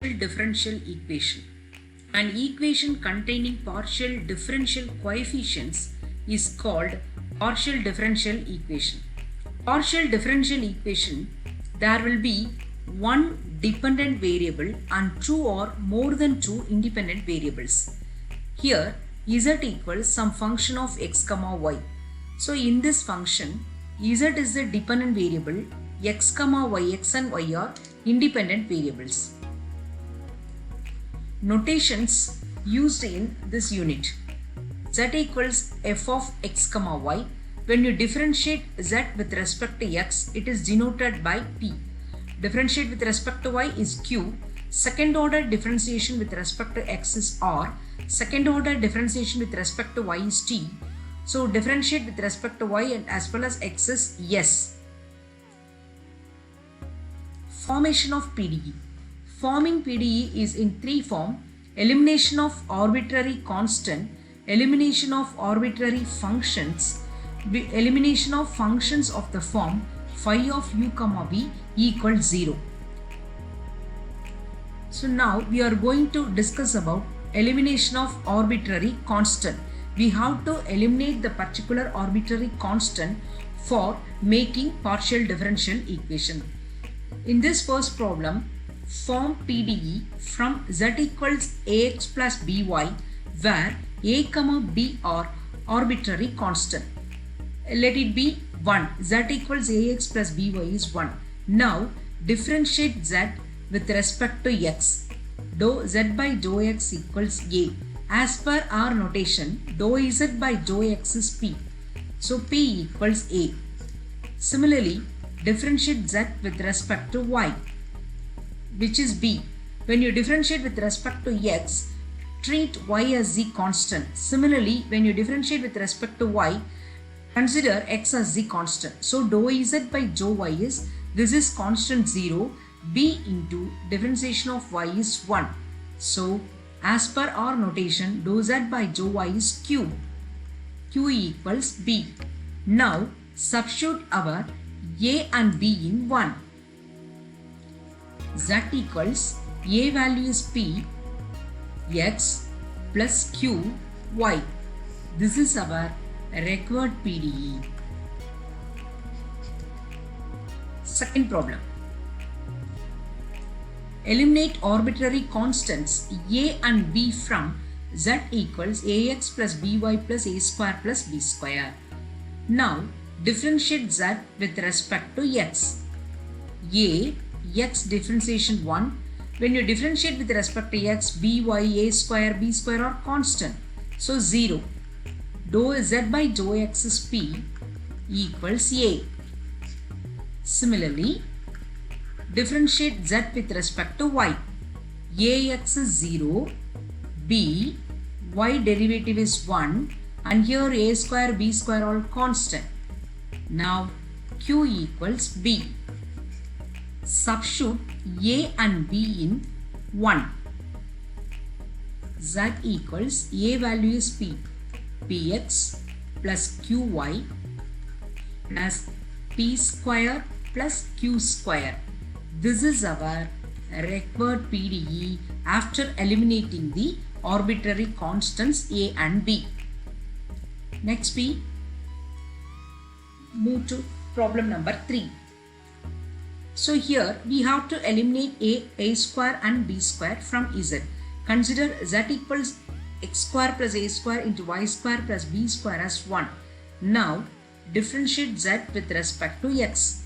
differential equation. An equation containing partial differential coefficients is called partial differential equation. Partial differential equation, there will be one dependent variable and two or more than two independent variables. Here z equals some function of x comma y. So in this function, z is the dependent variable, x comma y, x and y are independent variables. Notations used in this unit. Z equals f of x comma y. When you differentiate z with respect to x, it is denoted by p. Differentiate with respect to y is q. Second order differentiation with respect to x is r. Second order differentiation with respect to y is t. So differentiate with respect to y and as well as x is s. Formation of PDE. Forming PDE is in three forms: elimination of arbitrary constant, elimination of arbitrary functions, elimination of functions of the form phi of u comma v equals 0. So now we are going to discuss about elimination of arbitrary constant. We have to eliminate the particular arbitrary constant for making partial differential equation. In this first problem, form PDE from z equals ax plus by, where a comma b are arbitrary constant. Let it be 1. Z equals ax plus by is 1. Now differentiate z with respect to x. Dou z by dou x equals a. As per our notation, dou z by dou x is p. So p equals a. Similarly, differentiate z with respect to y, which is b. When you differentiate with respect to x, treat y as the constant. Similarly, when you differentiate with respect to y, consider x as the constant. So dou z by dou y is, this is constant 0, b into differentiation of y is 1. So as per our notation, dou z by dou y is q. q equals b. Now substitute our a and b in 1. Z equals a value is p, x plus q, y. This is our required PDE. Second problem. Eliminate arbitrary constants a and b from z equals ax plus by plus a square plus b square. Now differentiate z with respect to x. A, x differentiation 1. When you differentiate with respect to x, by, a square, b square are constant. So 0. Dou z by dou x is p equals a. Similarly, differentiate z with respect to y. Ax is 0, b, y derivative is 1, and here a square, b square all constant. Now q equals b. Substitute a and b in 1. Z equals a value is p, px plus qy plus p square plus q square. This is our required PDE after eliminating the arbitrary constants a and b. Next we move to problem number 3. So here we have to eliminate a square and b square from z. Consider z equals x square plus a square into y square plus b square as 1. Now differentiate z with respect to x.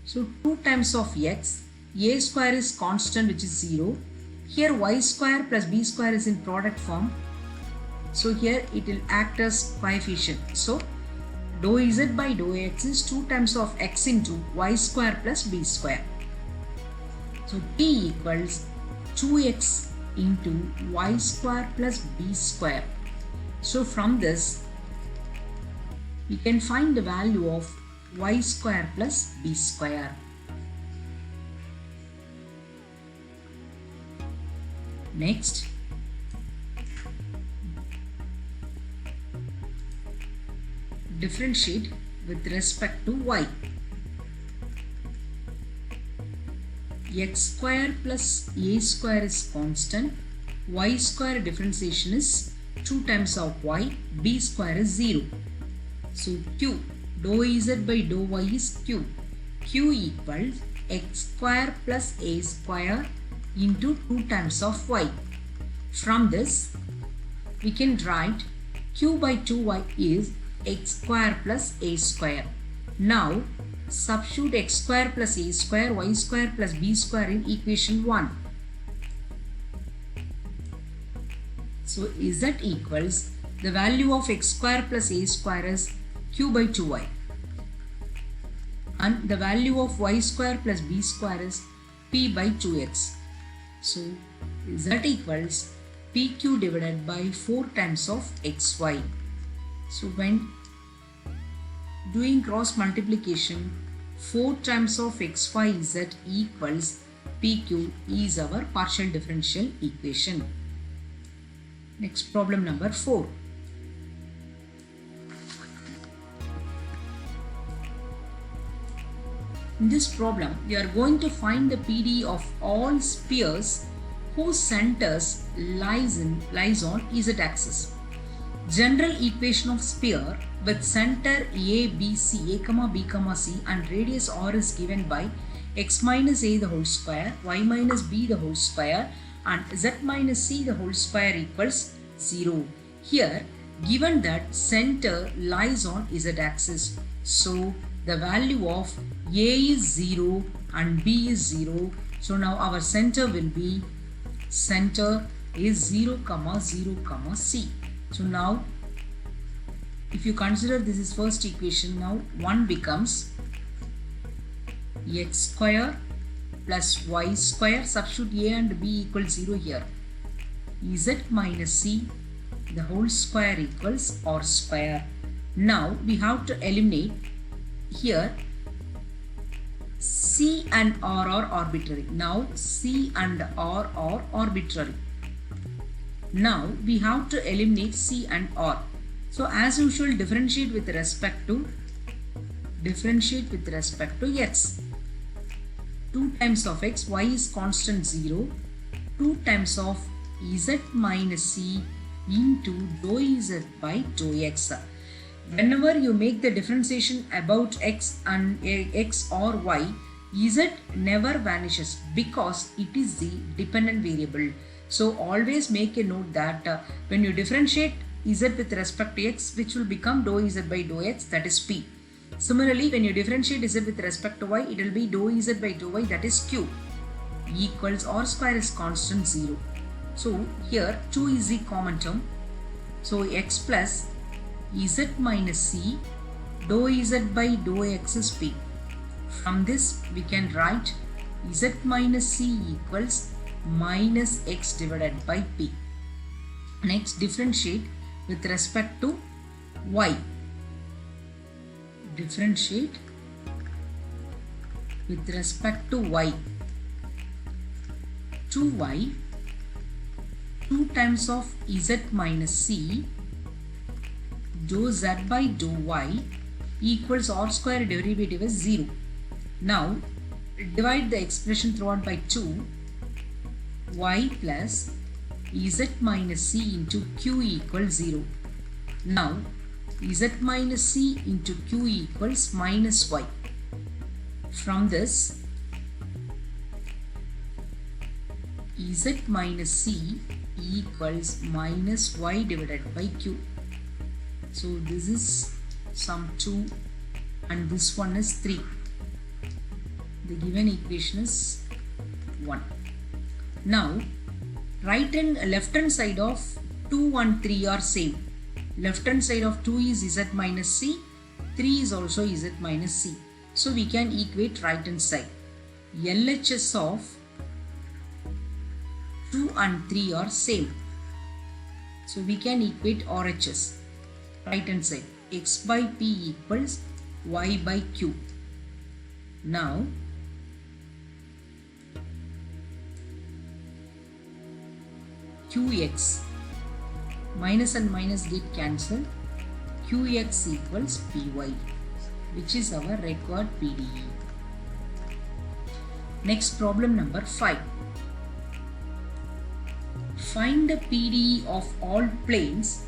So 2 times of x, a square is constant which is 0. Here y square plus b square is in product form. So here it will act as coefficient. So dou z by dou x is 2 times of x into y square plus b square. So p equals 2x into y square plus b square. So from this we can find the value of y square plus b square. Next, differentiate with respect to y. x square plus a square is constant, y square differentiation is 2 times of y, b square is 0. So q, dou z by dou y is q. Q equals x square plus a square into 2 times of y. From this, we can write q by 2y is x square plus a square. Now, substitute x square plus a square, y square plus b square in equation 1. So, z equals the value of x square plus a square is q by 2y. And the value of y square plus b square is p by 2x. So, z equals pq divided by 4 times of xy. So, when doing cross multiplication, 4 times of xyz equals pq is our partial differential equation. Next, problem number 4. In this problem, we are going to find the PD of all spheres whose centers lies on z-axis. General equation of sphere with center A, B, C, A, B, C and radius R is given by x minus a the whole square, y minus b the whole square and z minus c the whole square equals 0. Here, given that center lies on z-axis, so the value of a is 0 and b is 0. So now our center will be center is 0, 0, c. So now if you consider this is first equation, now 1 becomes x square plus y square, substitute a and b equals 0 here. Z minus c the whole square equals r square. Now we have to eliminate here c and r are arbitrary. Now c and r are arbitrary. Now we have to eliminate c and r. So as usual, differentiate with respect to x. 2 times of x, y is constant 0. 2 times of z minus c into dou z by dou x. Whenever you make the differentiation about x and x or y, z never vanishes because it is the dependent variable. So always make a note that when you differentiate z with respect to x, which will become dou z by dou x, that is p. Similarly, when you differentiate z with respect to y, it will be dou z by dou y, that is q, equals r square is constant 0. So here 2 is the common term. So x plus z minus c dou z by dou x is p. From this we can write z minus c equals minus x divided by p. Next, differentiate with respect to y. Differentiate with respect to y. 2y 2 times of z minus c dou z by dou y equals r square derivative is 0. Now divide the expression throughout by 2. Y plus z minus c into q equals 0. Now z minus c into q equals minus y. From this, z minus c equals minus y divided by q. So this is sum 2 and this one is 3. The given equation is 1. Now right and left hand side of 2 and 3 are same. Left hand side of 2 is z minus c, 3 is also z minus c. So we can equate right hand side. LHS of 2 and 3 are same. So we can equate RHS. Right hand side, x by p equals y by q. Now qx, minus and minus get cancelled, qx equals py, which is our required PDE. Next, problem number 5. Find the PDE of all planes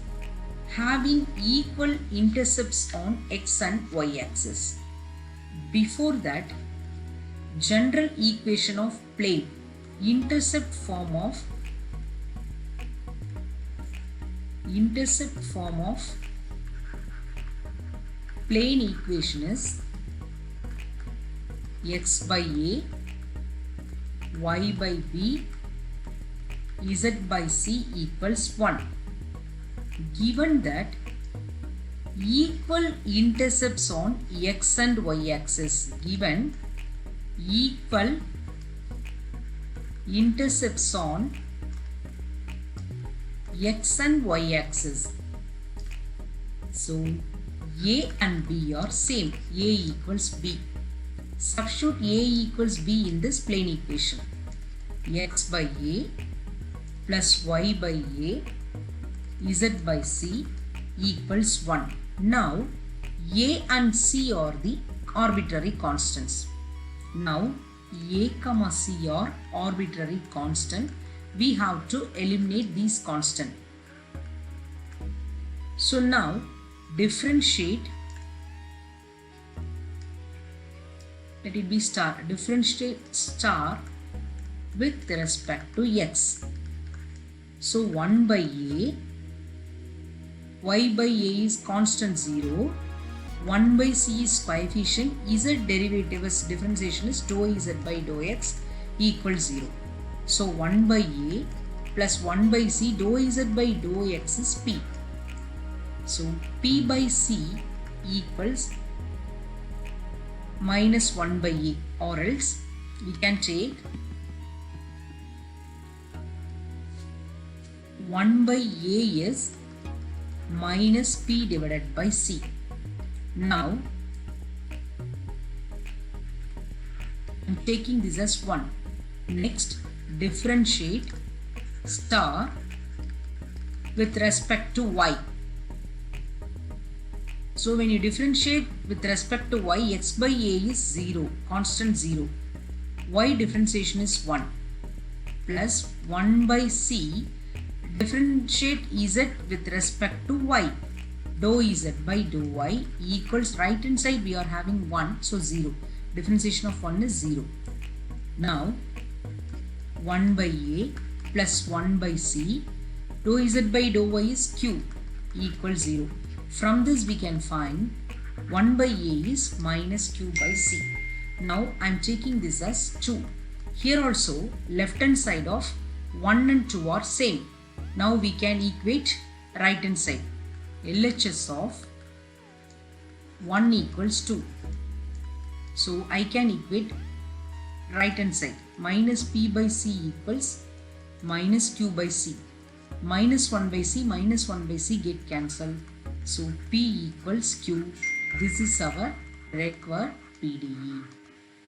having equal intercepts on x and y axis. Before that, general equation of plane intercept form of plane equation is x by a, y by b, z by c equals 1. Given that equal intercepts on x and y axis, given equal intercepts on x and y axis. So a and b are same. A equals b. Substitute a equals b in this plane equation. X by a plus y by a, z by c equals 1. Now a and c are the arbitrary constants. Now a comma c are arbitrary constant. We have to eliminate these constant. So now differentiate, let it be star, differentiate star with respect to x. So 1 by a, y by a is constant 0, 1 by c is coefficient, z derivative is differentiation is dou z by dou x equals 0. So 1 by a plus 1 by c dou z by dou x is p. So p by c equals minus 1 by a, or else we can take 1 by a is minus p divided by c. Now I'm taking this as 1. Next, differentiate star with respect to y. So when you differentiate with respect to y, x by a is 0, constant 0. Y differentiation is 1 plus 1 by c, differentiate z with respect to y. Dou z by dou y equals, right hand side we are having 1, so 0. Differentiation of 1 is 0. Now 1 by a plus 1 by c, dou z by dou y is q equals 0. From this we can find 1 by a is minus q by c. Now I am taking this as 2. Here also left hand side of 1 and 2 are same. Now we can equate right hand side. LHS of 1 equals 2. So I can equate right hand side. Minus p by c equals minus q by c. Minus 1 by c minus 1 by c get cancelled. So p equals q. This is our required PDE.